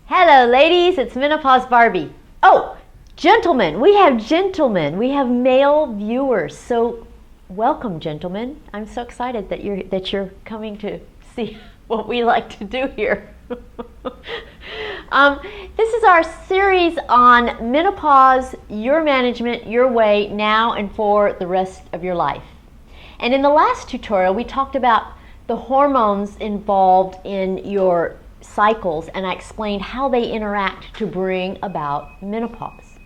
Hello ladies, it's Menopause Barbie. Oh, gentlemen, we have male viewers. So welcome, gentlemen. I'm so excited that you're coming to see what we like to do here. This is our series on menopause, your management, your way, now and for the rest of your life. And in the last tutorial, we talked about the hormones involved in your cycles, and I explained how they interact to bring about menopause.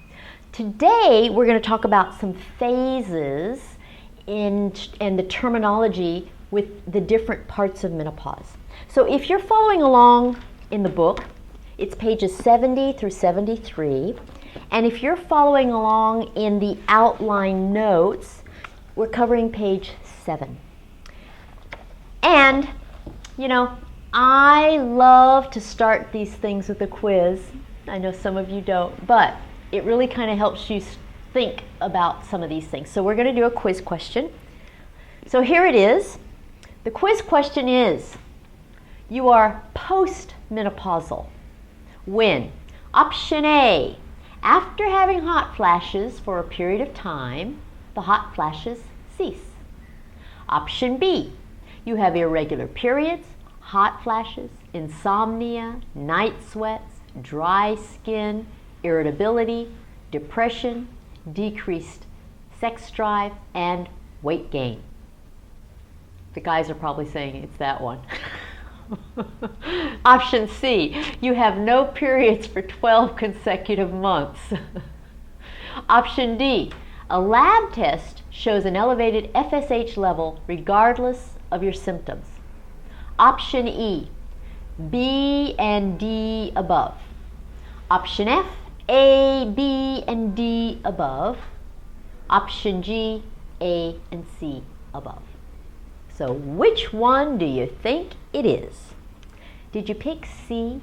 Today, we're going to talk about some phases and the terminology with the different parts of menopause. So if you're following along in the book, it's pages 70 through 73. And if you're following along in the outline notes, we're covering page 7. And, I love to start these things with a quiz. I know some of you don't, but it really kind of helps you think about some of these things. So we're going to do a quiz question. So here it is. The quiz question is, you are postmenopausal when? Option A, after having hot flashes for a period of time, the hot flashes cease. Option B, you have irregular periods, hot flashes, insomnia, night sweats, dry skin, irritability, depression, decreased sex drive, and weight gain. The guys are probably saying it's that one. Option C, you have no periods for 12 consecutive months. Option D, a lab test shows an elevated FSH level regardless of your symptoms. Option E, B and D above. Option F, A, B, and D above. Option G, A, and C above. So which one do you think it is? Did you pick C?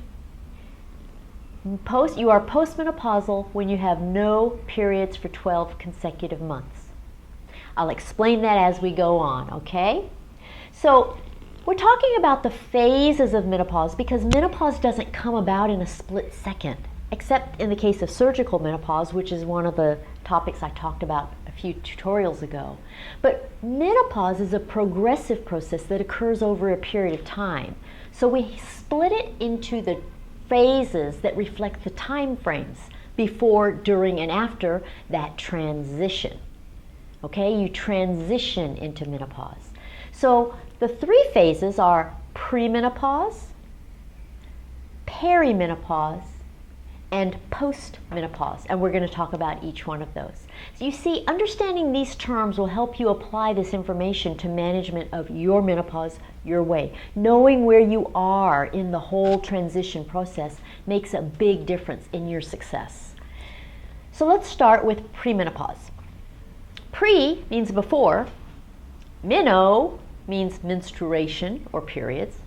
You are postmenopausal when you have no periods for 12 consecutive months. I'll explain that as we go on, okay? So we're talking about the phases of menopause because menopause doesn't come about in a split second, except in the case of surgical menopause, which is one of the topics I talked about a few tutorials ago. But menopause is a progressive process that occurs over a period of time. So we split it into the phases that reflect the time frames before, during, and after that transition. Okay, you transition into menopause. So the 3 phases are premenopause, perimenopause, and postmenopause, and we're going to talk about each one of those. So you see, understanding these terms will help you apply this information to management of your menopause your way. Knowing where you are in the whole transition process makes a big difference in your success. So let's start with premenopause. Pre means before, meno means menstruation or periods,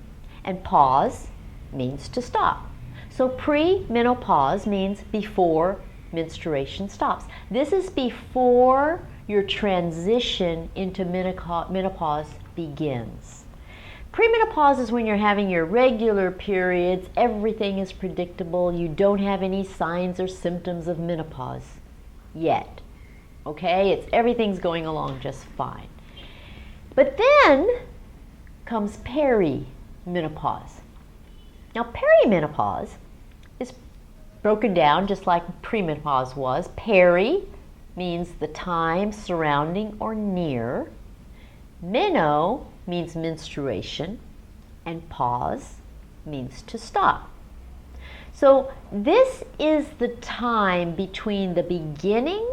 and pause means to stop. So premenopause means before menstruation stops. This is before your transition into menopause begins. Premenopause is when you're having your regular periods, everything is predictable, you don't have any signs or symptoms of menopause yet. Okay, everything's going along just fine. But then comes perimenopause. Now perimenopause is broken down just like premenopause was. Peri means the time surrounding or near. Meno means menstruation. And pause means to stop. So this is the time between the beginning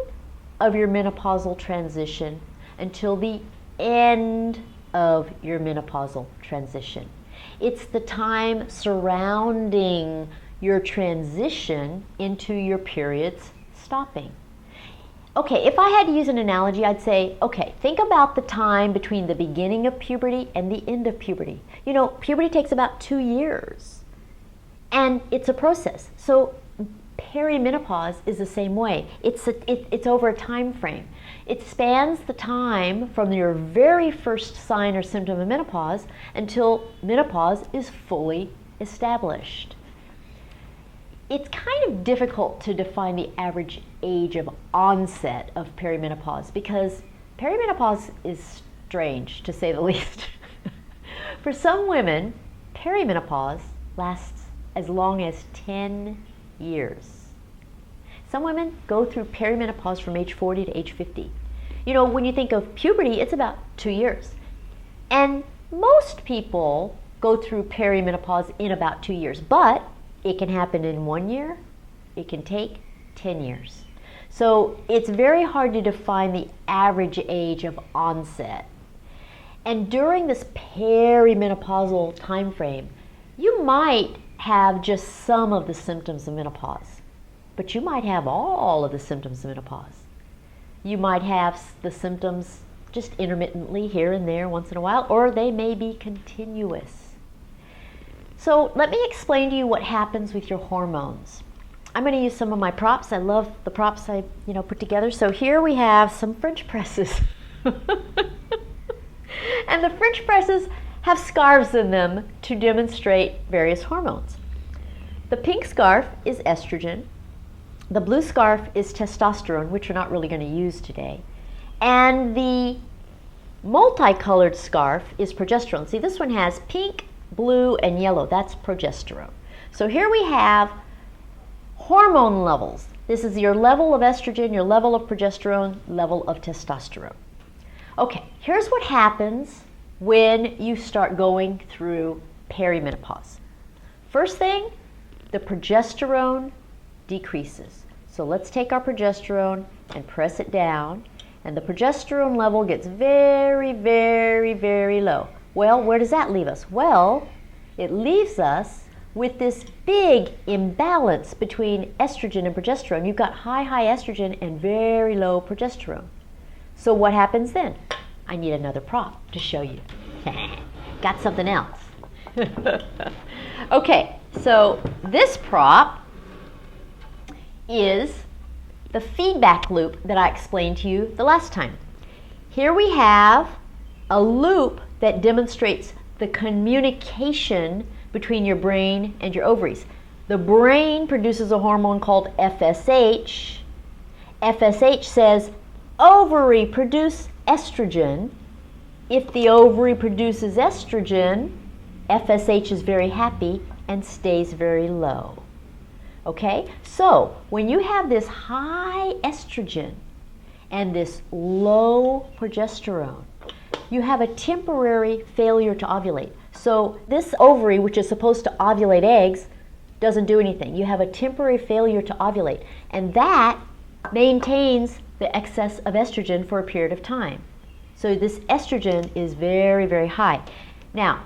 of your menopausal transition until the end of your menopausal transition. It's the time surrounding your transition into your periods stopping. Okay, if I had to use an analogy, I'd say, okay, think about the time between the beginning of puberty and the end of puberty. Puberty takes about 2 years, and it's a process. So perimenopause is the same way. It's over a time frame. It spans the time from your very first sign or symptom of menopause until menopause is fully established. it's kind of difficult to define the average age of onset of perimenopause because perimenopause is strange, to say the least. For some women, perimenopause lasts as long as 10 years. Some women go through perimenopause from age 40 to age 50. You know, when you think of puberty, it's about 2 years. And most people go through perimenopause in about 2 years, but it can happen in 1 year, it can take 10 years. So it's very hard to define the average age of onset. And during this perimenopausal time frame, you might have just some of the symptoms of menopause, but you might have all of the symptoms of menopause. You might have the symptoms just intermittently here and there once in a while, or they may be continuous. So let me explain to you what happens with your hormones. I'm going to use some of my props. I love the props I put together. So here we have some French presses. And the French presses have scarves in them to demonstrate various hormones. The pink scarf is estrogen. The blue scarf is testosterone, which we're not really going to use today. And the multicolored scarf is progesterone. See, this one has pink, blue, and yellow. That's progesterone. So here we have hormone levels. This is your level of estrogen, your level of progesterone, level of testosterone. Okay, here's what happens when you start going through perimenopause. First thing, the progesterone decreases. So let's take our progesterone and press it down, and the progesterone level gets very, very, very low. Well, where does that leave us? Well, it leaves us with this big imbalance between estrogen and progesterone. You've got high estrogen and very low progesterone. So what happens then? I need another prop to show you. Got something else. Okay, so this prop is the feedback loop that I explained to you the last time. Here we have a loop that demonstrates the communication between your brain and your ovaries. The brain produces a hormone called FSH. FSH says, ovary, produce estrogen. If the ovary produces estrogen, FSH is very happy and stays very low. Okay, so when you have this high estrogen and this low progesterone, you have a temporary failure to ovulate. So this ovary, which is supposed to ovulate eggs, doesn't do anything. You have a temporary failure to ovulate, and that maintains the excess of estrogen for a period of time. So this estrogen is very, very high. Now,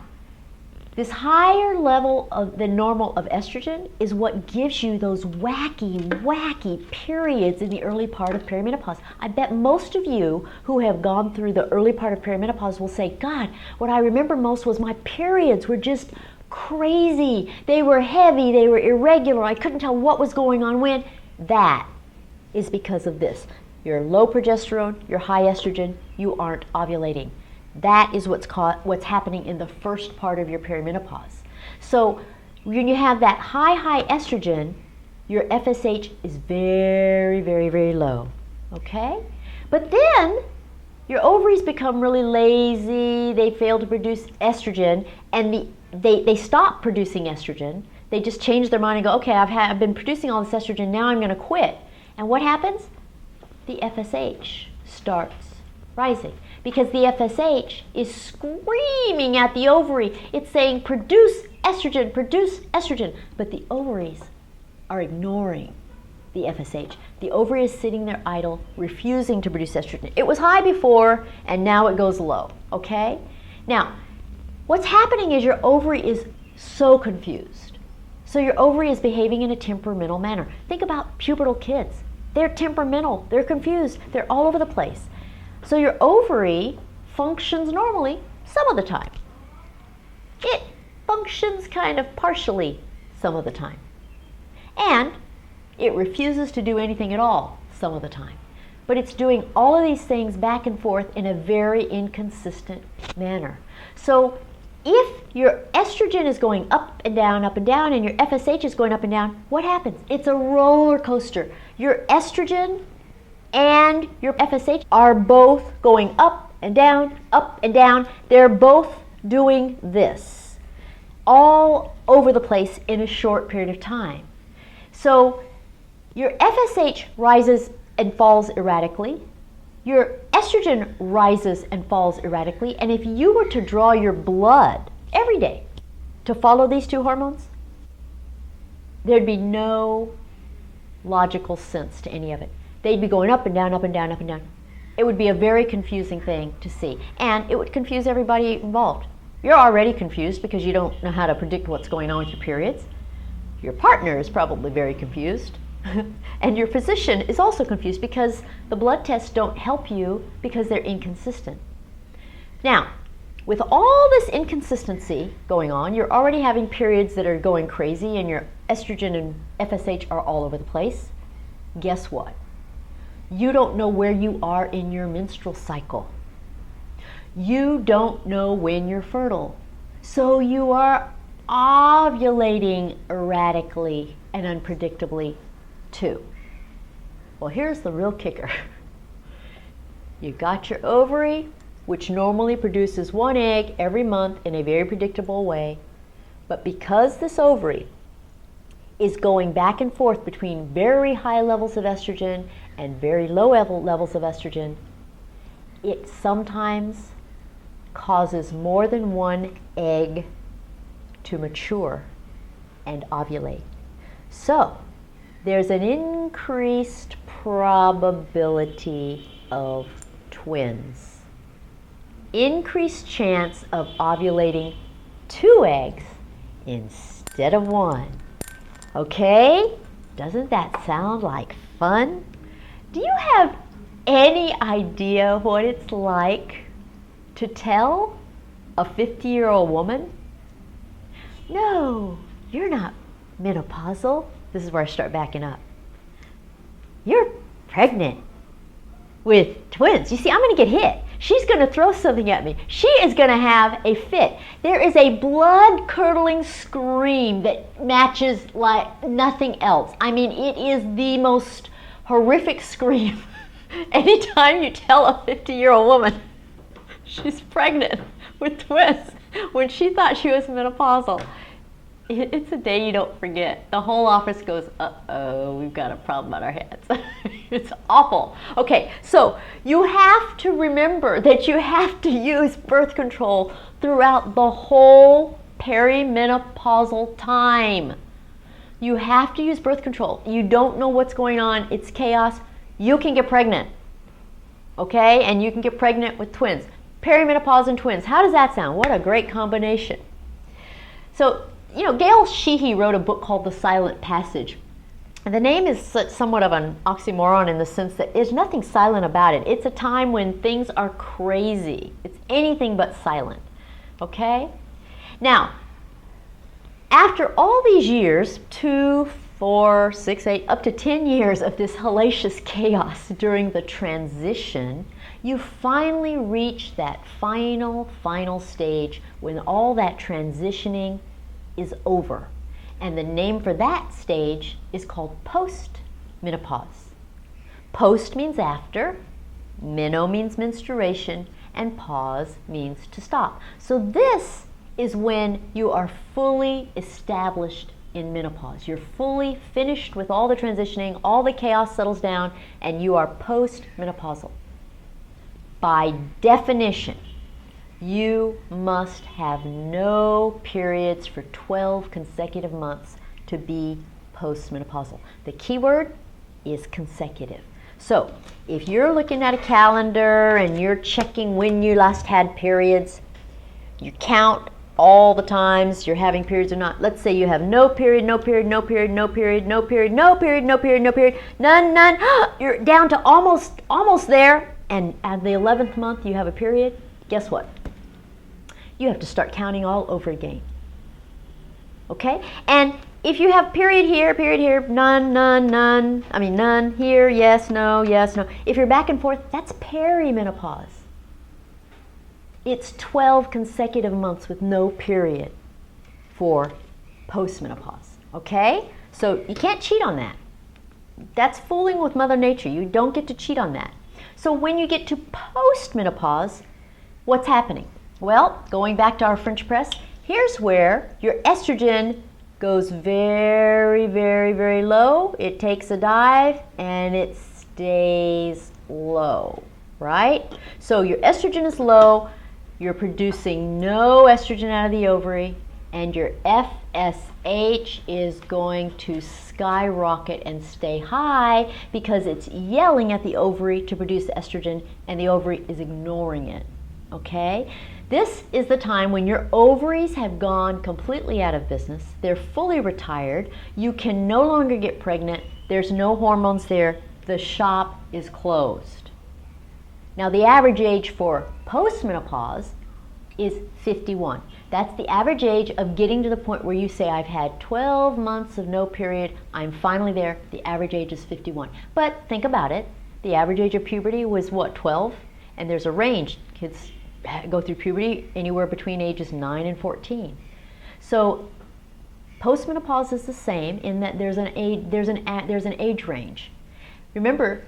this higher level than normal of estrogen is what gives you those wacky periods in the early part of perimenopause. I bet most of you who have gone through the early part of perimenopause will say, God, what I remember most was my periods were just crazy. They were heavy, they were irregular. I couldn't tell what was going on when. That is because of this. Your low progesterone, your high estrogen, you aren't ovulating. That is what's happening in the first part of your perimenopause. So when you have that high estrogen, your FSH is very, very, very low. Okay? But then your ovaries become really lazy, they fail to produce estrogen, and they stop producing estrogen. They just change their mind and go, okay, I've been producing all this estrogen, now I'm going to quit. And what happens? The FSH starts rising, because the FSH is screaming at the ovary. It's saying, produce estrogen, but the ovaries are ignoring the FSH. The ovary is sitting there idle, refusing to produce estrogen. It was high before, and now it goes low, okay? Now, what's happening is your ovary is so confused. So your ovary is behaving in a temperamental manner. Think about pubertal kids. They're temperamental, they're confused, they're all over the place. So your ovary functions normally some of the time. It functions kind of partially some of the time. And it refuses to do anything at all some of the time. But it's doing all of these things back and forth in a very inconsistent manner. So If your estrogen is going up and down, and your FSH is going up and down, what happens? It's a roller coaster. Your estrogen and your FSH are both going up and down, up and down. They're both doing this all over the place in a short period of time. So your FSH rises and falls erratically. Your estrogen rises and falls erratically. And if you were to draw your blood every day to follow these two hormones, there'd be no logical sense to any of it. They'd be going up and down, up and down, up and down. It would be a very confusing thing to see. And it would confuse everybody involved. You're already confused because you don't know how to predict what's going on with your periods. Your partner is probably very confused. And your physician is also confused because the blood tests don't help you because they're inconsistent. Now, with all this inconsistency going on, you're already having periods that are going crazy and your estrogen and FSH are all over the place. Guess what? You don't know where you are in your menstrual cycle. You don't know when you're fertile. So you are ovulating erratically and unpredictably too. Well, here's the real kicker. You got your ovary, which normally produces one egg every month in a very predictable way. But because this ovary is going back and forth between very high levels of estrogen and very low levels of estrogen, it sometimes causes more than one egg to mature and ovulate. So there's an increased probability of twins. Increased chance of ovulating 2 eggs instead of 1. Okay? Doesn't that sound like fun? Do you have any idea what it's like to tell a 50-year-old woman, no, you're not menopausal? This is where I start backing up. You're pregnant with twins. You see, I'm going to get hit. She's going to throw something at me. She is going to have a fit. There is a blood-curdling scream that matches like nothing else. I mean, it is the most horrific scream. Anytime you tell a 50-year-old woman she's pregnant with twins when she thought she was menopausal, it's a day you don't forget. The whole office goes, uh-oh, we've got a problem on our hands. It's awful. Okay, so you have to remember that you have to use birth control throughout the whole perimenopausal time. You have to use birth control. You don't know what's going on. It's chaos. You can get pregnant. Okay, and you can get pregnant with twins. Perimenopause and twins. How does that sound? What a great combination. So, you know, Gail Sheehy wrote a book called The Silent Passage. And the name is somewhat of an oxymoron in the sense that there's nothing silent about it. It's a time when things are crazy. It's anything but silent. Okay? Now, after all these years, 2, 4, 6, 8, up to 10 years of this hellacious chaos during the transition, you finally reach that final stage when all that transitioning is over. And the name for that stage is called post-menopause. Post means after, meno means menstruation, and pause means to stop. So this is when you are fully established in menopause. You're fully finished with all the transitioning, all the chaos settles down, and you are post-menopausal. By definition, you must have no periods for 12 consecutive months to be postmenopausal. The key word is consecutive. So if you're looking at a calendar and you're checking when you last had periods, you count all the times you're having periods or not. Let's say you have no period, no period, no period, no period, no period, no period, no period, no period, none. You're down to almost there, and at the 11th month you have a period. Guess what? You have to start counting all over again. Okay? And if you have period here, none, I mean none, here, yes, no. If you're back and forth, that's perimenopause. It's 12 consecutive months with no period for postmenopause, okay? So you can't cheat on that. That's fooling with Mother Nature. You don't get to cheat on that. So when you get to postmenopause, what's happening? Well, going back to our French press, here's where your estrogen goes very, very, very low. It takes a dive and it stays low, right? So your estrogen is low, you're producing no estrogen out of the ovary, and your FSH is going to skyrocket and stay high because it's yelling at the ovary to produce estrogen and the ovary is ignoring it, okay? This is the time when your ovaries have gone completely out of business. They're fully retired. You can no longer get pregnant. There's no hormones there. The shop is closed. Now, the average age for postmenopause is 51. That's the average age of getting to the point where you say, I've had 12 months of no period. I'm finally there. The average age is 51. But think about it. The average age of puberty was what, 12? And there's a range. Kids go through puberty anywhere between ages 9 and 14. So postmenopause is the same in that there's an age range. Remember,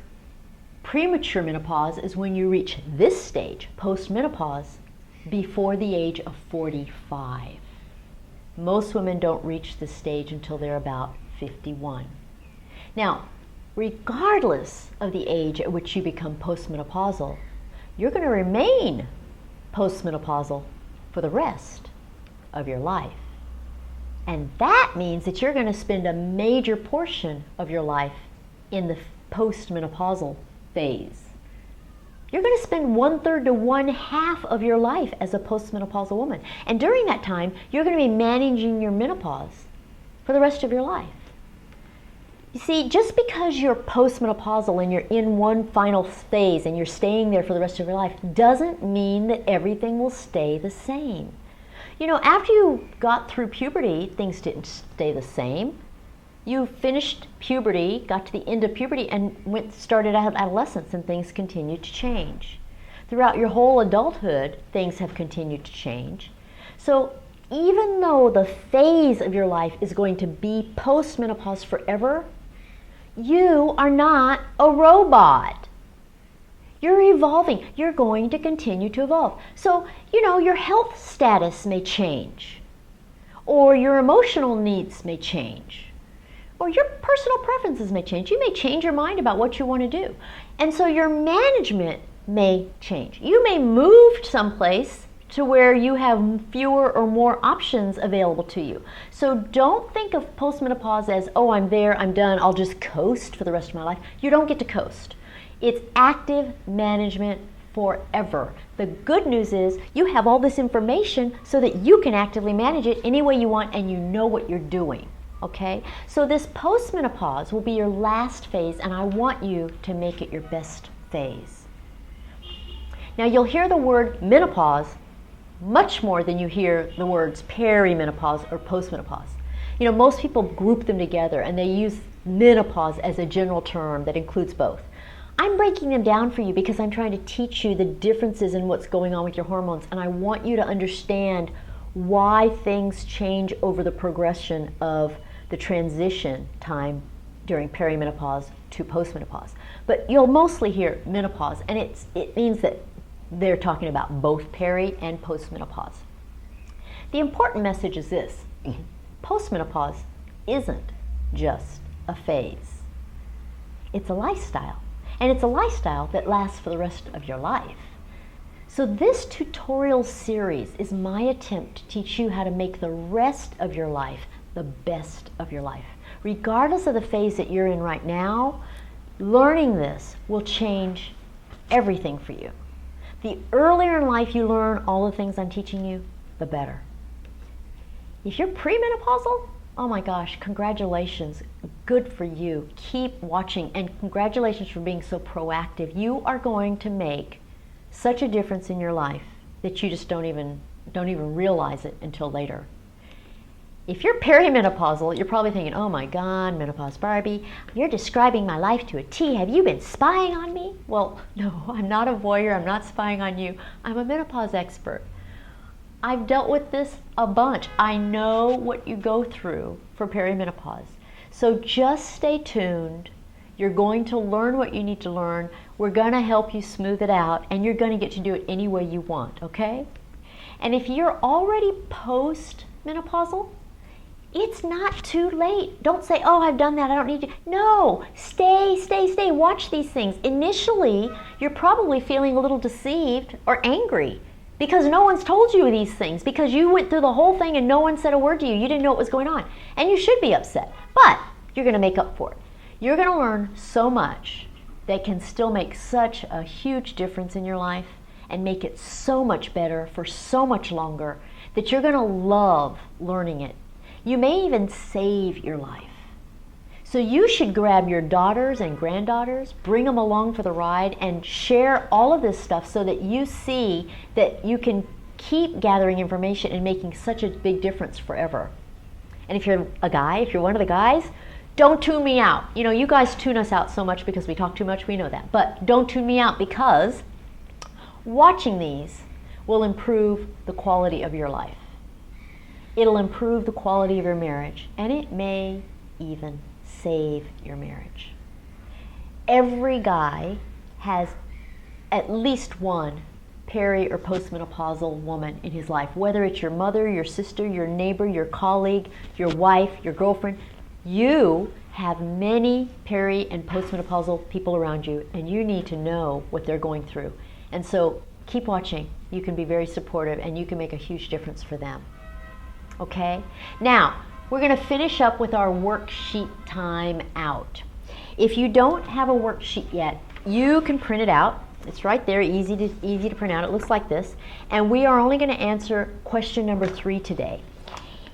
premature menopause is when you reach this stage, postmenopause, before the age of 45. Most women don't reach this stage until they're about 51. Now, regardless of the age at which you become postmenopausal, you're going to remain postmenopausal for the rest of your life. And that means that you're going to spend a major portion of your life in the postmenopausal phase. You're going to spend 1/3 to 1/2 of your life as a postmenopausal woman. And during that time, you're going to be managing your menopause for the rest of your life. You see, just because you're postmenopausal and you're in one final phase and you're staying there for the rest of your life doesn't mean that everything will stay the same. You know, after you got through puberty, things didn't stay the same. You finished puberty, got to the end of puberty, and started out adolescence, and things continued to change. Throughout your whole adulthood, things have continued to change. So even though the phase of your life is going to be postmenopause forever, you are not a robot. You're evolving. You're going to continue to evolve. So, you know, your health status may change, or your emotional needs may change, or your personal preferences may change. You may change your mind about what you want to do. And so your management may change. You may move someplace to where you have fewer or more options available to you. So don't think of postmenopause as, oh, I'm there, I'm done, I'll just coast for the rest of my life. You don't get to coast. It's active management forever. The good news is you have all this information so that you can actively manage it any way you want and you know what you're doing. Okay? So this postmenopause will be your last phase, and I want you to make it your best phase. Now you'll hear the word menopause much more than you hear the words perimenopause or postmenopause. You know, most people group them together and they use menopause as a general term that includes both. I'm breaking them down for you because I'm trying to teach you the differences in what's going on with your hormones, and I want you to understand why things change over the progression of the transition time during perimenopause to postmenopause. But you'll mostly hear menopause, and it means that they're talking about both peri and postmenopause. The important message is this: postmenopause isn't just a phase. It's a lifestyle, and it's a lifestyle that lasts for the rest of your life. So this tutorial series is my attempt to teach you how to make the rest of your life the best of your life. Regardless of the phase that you're in right now, learning this will change everything for you. The earlier in life you learn all the things I'm teaching you, the better. If you're premenopausal, oh my gosh, congratulations, good for you. Keep watching, and congratulations for being so proactive. You are going to make such a difference in your life that you just don't even realize it until later. If you're perimenopausal, you're probably thinking, oh my God, Menopause Barbie, you're describing my life to a T. Have you been spying on me? Well, no, I'm not a voyeur. I'm not spying on you. I'm a menopause expert. I've dealt with this a bunch. I know what you go through for perimenopause. So just stay tuned. You're going to learn what you need to learn. We're going to help you smooth it out, and you're going to get to do it any way you want, okay? And if you're already post-menopausal, it's not too late. Don't say, oh, I've done that, I don't need to. No, stay. Watch these things. Initially, you're probably feeling a little deceived or angry because no one's told you these things, because you went through the whole thing and no one said a word to you. You didn't know what was going on. And you should be upset, but you're going to make up for it. You're going to learn so much that can still make such a huge difference in your life and make it so much better for so much longer that you're going to love learning it. You may even save your life. So you should grab your daughters and granddaughters, bring them along for the ride, and share all of this stuff so that you see that you can keep gathering information and making such a big difference forever. And if you're a guy, if you're one of the guys, don't tune me out. You know, you guys tune us out so much because we talk too much, we know that. But don't tune me out, because watching these will improve the quality of your life. It'll improve the quality of your marriage, and it may even save your marriage. Every guy has at least one peri or postmenopausal woman in his life, whether it's your mother, your sister, your neighbor, your colleague, your wife, your girlfriend. You have many peri and postmenopausal people around you, and you need to know what they're going through. And so keep watching. You can be very supportive, and you can make a huge difference for them. Okay? Now, we're going to finish up with our worksheet time out. If you don't have a worksheet yet, you can print it out. It's right there, easy to print out. It looks like this. And we are only going to answer question number 3 today.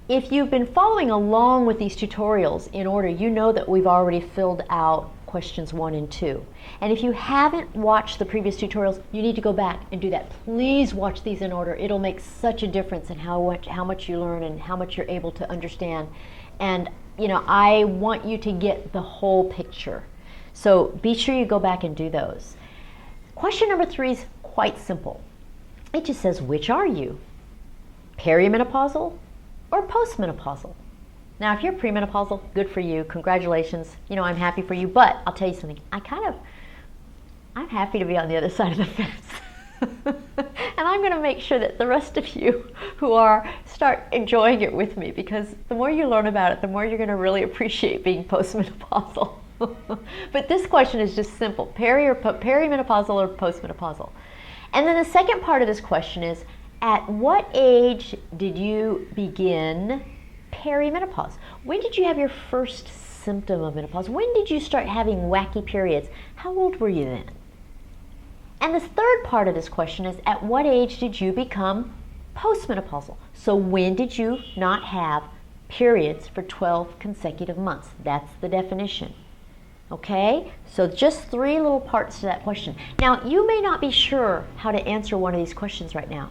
If you've been following along with these tutorials in order, you know that we've already filled out questions 1 and 2. And if you haven't watched the previous tutorials, you need to go back and do that. Please watch these in order. It'll make such a difference in how much you learn and how much you're able to understand. And you know, I want you to get the whole picture. So be sure you go back and do those. Question number 3 is quite simple. It just says, which are you? Perimenopausal or postmenopausal? Now, if you're premenopausal, good for you. Congratulations. You know, I'm happy for you. But I'll tell you something. I'm happy to be on the other side of the fence. And I'm going to make sure that the rest of you who are, start enjoying it with me, because the more you learn about it, the more you're going to really appreciate being postmenopausal. But this question is just simple. Perimenopausal or postmenopausal? And then the second part of this question is, at what age did you begin perimenopause? When did you have your first symptom of menopause? When did you start having wacky periods? How old were you then? And the third part of this question is, at what age did you become postmenopausal? So when did you not have periods for 12 consecutive months? That's the definition. Okay? So just 3 little parts to that question. Now, you may not be sure how to answer one of these questions right now.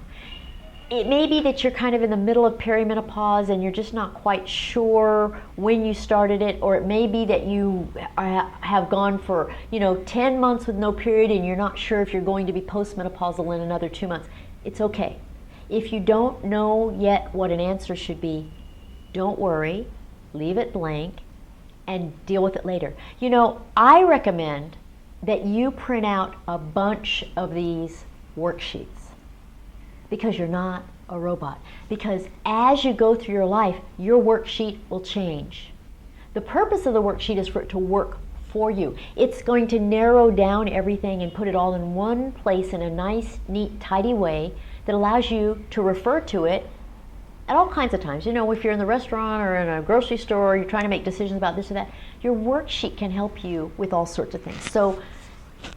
It may be that you're kind of in the middle of perimenopause and you're just not quite sure when you started it, or it may be that you have gone for 10 months with no period and you're not sure if you're going to be postmenopausal in another 2 months. It's okay. If you don't know yet what an answer should be, don't worry, leave it blank and deal with it later. You know, I recommend that you print out a bunch of these worksheets, because you're not a robot. Because as you go through your life, your worksheet will change. The purpose of the worksheet is for it to work for you. It's going to narrow down everything and put it all in one place in a nice, neat, tidy way that allows you to refer to it at all kinds of times. You know, if you're in the restaurant or in a grocery store, or you're trying to make decisions about this or that, your worksheet can help you with all sorts of things. So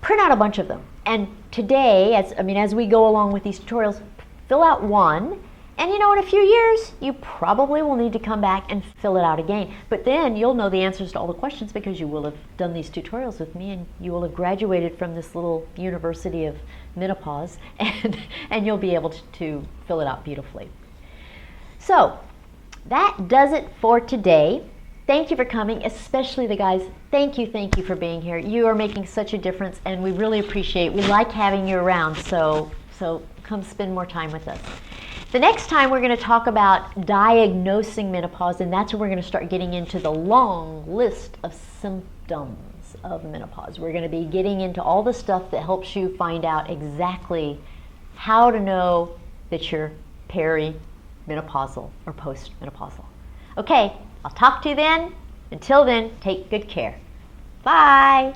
print out a bunch of them. And today, as we go along with these tutorials, fill out one, and in a few years, you probably will need to come back and fill it out again. But then you'll know the answers to all the questions, because you will have done these tutorials with me, and you will have graduated from this little university of menopause, and you'll be able to fill it out beautifully. So, that does it for today. Thank you for coming, especially the guys. Thank you for being here. You are making such a difference, and we really appreciate. We like having you around, so come spend more time with us. The next time we're going to talk about diagnosing menopause, and that's where we're going to start getting into the long list of symptoms of menopause. We're going to be getting into all the stuff that helps you find out exactly how to know that you're perimenopausal or postmenopausal. Okay, I'll talk to you then. Until then, take good care. Bye.